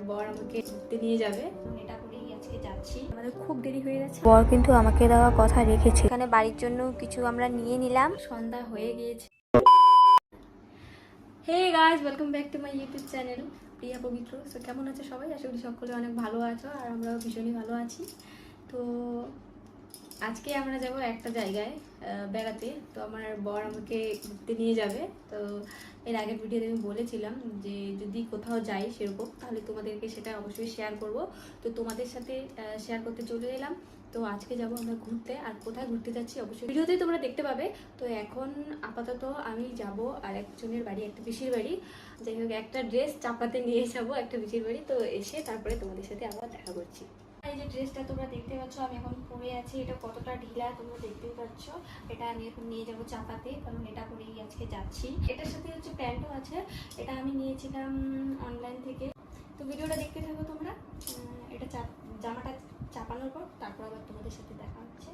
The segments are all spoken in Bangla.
বর আমাকে ঘুরতে নিয়ে যাবে, এটা করেই আজকে যাচ্ছি। আমাদের খুব দেরি হয়ে গেছে। বর কিন্তু আমাকে দেওয়া কথা রেখেছে। এখানে বাড়ির জন্য কিছু আমরা নিয়ে নিলাম, সন্ধ্যা হয়ে গিয়েছে। Hey guys, welcome back to my YouTube channel Priya Pabitra. So কেমন আছে সবাই? আশা করি সকলে অনেক ভালো আছো, আর আমরাও ভীষণই ভালো আছি। তো আজকে আমরা যাব একটা জায়গায় বেড়াতে। তো আমার বর আমাকে ঘুরতে নিয়ে যাবে। তো এর আগের ভিডিওতে আমি বলেছিলাম যে যদি কোথাও যাই সেরকম, তাহলে তোমাদেরকে সেটা অবশ্যই শেয়ার করব। তো তোমাদের সাথে শেয়ার করতে চলে এলাম। তো আজকে যাব আমরা ঘুরতে, আর কোথায় ঘুরতে যাচ্ছি অবশ্যই ভিডিওতেই তোমরা দেখতে পাবে। তো এখন আপাতত আমি যাব আর একজনের বাড়ি, একটা পিসির বাড়ি। যাই হোক, একটা ড্রেস চাপাতে নিয়ে যাবো একটা পিসির বাড়ি। তো এসে তারপরে তোমাদের সাথে আবার দেখা করছি। এই যে ড্রেসটা তোমরা দেখতে পাচ্ছ আমি এখন পরে আছি, এটা কতটা ঢিলা তোমরা দেখতেই পাচ্ছ। এটা আমি এখন নিয়ে যাবো চাপাতে, কারণ এটা পরেই আজকে যাচ্ছি। এটার সাথে হচ্ছে প্যান্টও আছে, এটা আমি নিয়েছিলাম অনলাইন থেকে। তো ভিডিওটা দেখতে থাকো তোমরা। এটা জামাটা চাপানোর পর তারপর আবার তোমাদের সাথে দেখা হচ্ছে।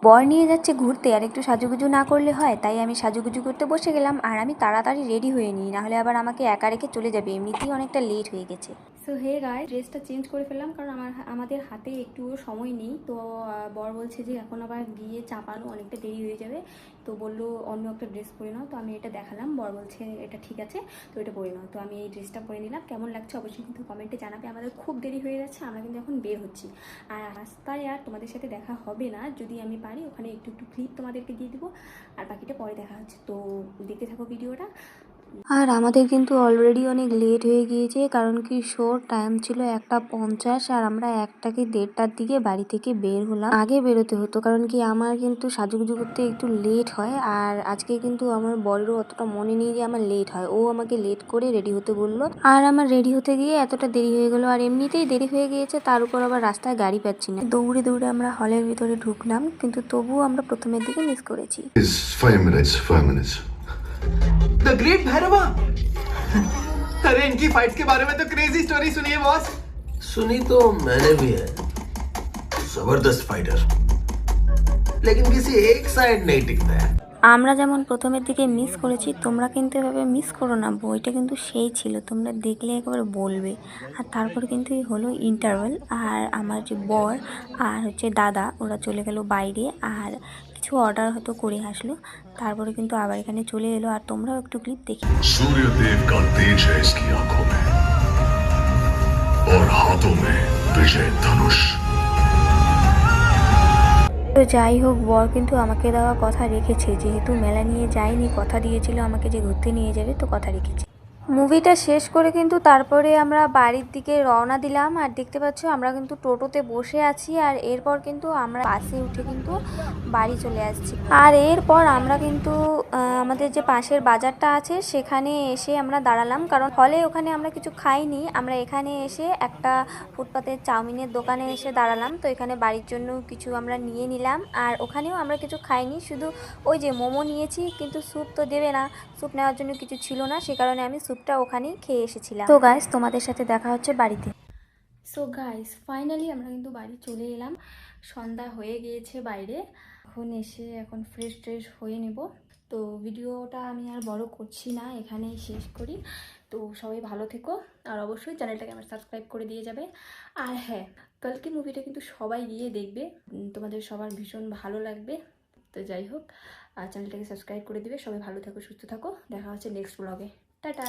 বর নিয়ে যাচ্ছে ঘুরতে, আর একটু সাজুগুজু না করলে হয়, তাই আমি সাজুগুজু করতে বসে গেলাম। আর আমি তাড়াতাড়ি রেডি হয়ে নিই, নাহলে আবার আমাকে একা রেখে চলে যাবে, এমনিতেই অনেকটা লেট হয়ে গেছে। সো হে গাই, ড্রেসটা চেঞ্জ করে ফেললাম, কারণ আমাদের হাতে একটুও সময় নেই। তো বর বলছে যে এখন আবার গিয়ে চাপানো অনেকটা দেরি হয়ে যাবে, তো বললো অন্য একটা ড্রেস পরে নাও। তো আমি এটা দেখালাম, বর বলছে এটা ঠিক আছে, তো এটা পরে নাও। তো আমি এই ড্রেসটা পরে নিলাম। কেমন লাগছে অবশ্যই কিন্তু কমেন্টে জানাবে। আমাদের খুব দেরি হয়ে যাচ্ছে, আমরা কিন্তু এখন বের হচ্ছি। আর রাস্তায় আর তোমাদের সাথে দেখা হবে না, যদি আমি পারি ওখানে একটু একটু ক্লিপ তোমাদেরকে দিয়ে দেবো, আর বাকিটা পরে দেখা হচ্ছে। তো দেখতে থাকো ভিডিওটা। আর আমাদের কিন্তু অলরেডি অনেক লেট হয়ে গিয়েছে, কারণ কি শোর টাইম ছিল 1:50, আর আমরা 1টা কি 1:30টার দিকে বাড়ি থেকে বের হলাম। আগে বেরোতে হতো, কারণ কি আমার কিন্তু সাজুগুজু করতে একটু লেট হয়। আর আজকে কিন্তু আমার বরেরও অতটা মনে নেই যে আমার লেট হয়, ও আমাকে লেট করে রেডি হতে বললো, আর আমার রেডি হতে গিয়ে এতটা দেরি হয়ে গেলো। আর এমনিতেই দেরি হয়ে গিয়েছে, তার উপর আবার রাস্তায় গাড়ি পাচ্ছি না। দৌড়ে দৌড়ে আমরা হলের ভিতরে ঢুকলাম, কিন্তু তবুও আমরা প্রথমের দিকে মিস করেছি। 5 minutes. The great Bhairahawa. अरे इनकी फाइट्स के बारे में तो क्रेजी स्टोरी सुनिए बॉस। सुनी तो मैंने भी है, जबरदस्त फाइटर, लेकिन किसी एक साइड नहीं टिकता है। আমরা যেমন প্রথমের দিকে মিস করেছি, তোমরা কিন্তু এভাবে মিস করো না। বইটা কিন্তু সেই ছিল, তোমরা দেখলে একবার বলবে। আর তারপর কিন্তু হলো ইন্টারভেল, আর আমার যে বর আর হচ্ছে দাদা, ওরা চলে গেল বাইরে, আর কিছু অর্ডার হয়তো করে আসলো। তারপরে কিন্তু আবার এখানে চলে এলো, আর তোমরাও একটু ক্লিপ দেখি। सूर्य देव का तेज है इसकी आंखों में और हाथों में विजय धनुष। তো যাই হোক, বর কিন্তু আমাকে দেওয়া কথা রেখেছে, যেহেতু মেলা নিয়ে যায়নি, কথা দিয়েছিল আমাকে যে ঘুরতে নিয়ে যাবে, তো কথা রেখেছে। মুভিটা শেষ করে কিন্তু তারপরে আমরা বাড়ির দিকে রওনা দিলাম। আর দেখতে পাচ্ছ আমরা কিন্তু টোটোতে বসে আছি, আর এরপর কিন্তু আমরা বাসে উঠে কিন্তু বাড়ি চলে আসছি। আর এরপর আমরা কিন্তু আমাদের যে পাশের বাজারটা আছে সেখানে এসে আমরা দাঁড়ালাম, কারণ হলে ওখানে আমরা কিছু খাইনি। আমরা এখানে এসে একটা ফুটপাতের চাউমিনের দোকানে এসে দাঁড়ালাম। তো এখানে বাড়ির জন্য কিছু আমরা নিয়ে নিলাম, আর ওখানেও আমরা কিছু খাইনি, শুধু ওই যে মোমো নিয়েছি, কিন্তু স্যুপ তো দেবে না, স্যুপ নেওয়ার জন্য কিছু ছিল না, সে কারণে আমি স্যুপটা ওখানেই খেয়ে এসেছিলাম। তো গাইস, তোমাদের সাথে দেখা হচ্ছে বাড়িতে। সো গাইস, ফাইনালি আমরা কিন্তু বাড়ি চলে এলাম। সন্ধ্যা হয়ে গিয়েছে বাইরে, এখন এসে এখন ফ্রেশ ট্রেশ হয়ে নেব। তো ভিডিওটা আমি আর বড় করছি না, এখানেই শেষ করি। তো সবাই ভালো থেকো, আর অবশ্যই চ্যানেলটাকে আমার সাবস্ক্রাইব করে দিয়ে যাবে। আর হ্যাঁ, কালকে মুভিটা কিন্তু সবাই গিয়ে দেখবে, তোমাদের সবার ভীষণ ভালো লাগবে। তো যাই হোক, চ্যানেলটাকে সাবস্ক্রাইব করে দিবে। সবাই ভালো থাকো, সুস্থ থাকো, দেখা হচ্ছে নেক্সট ব্লগে। টাটা।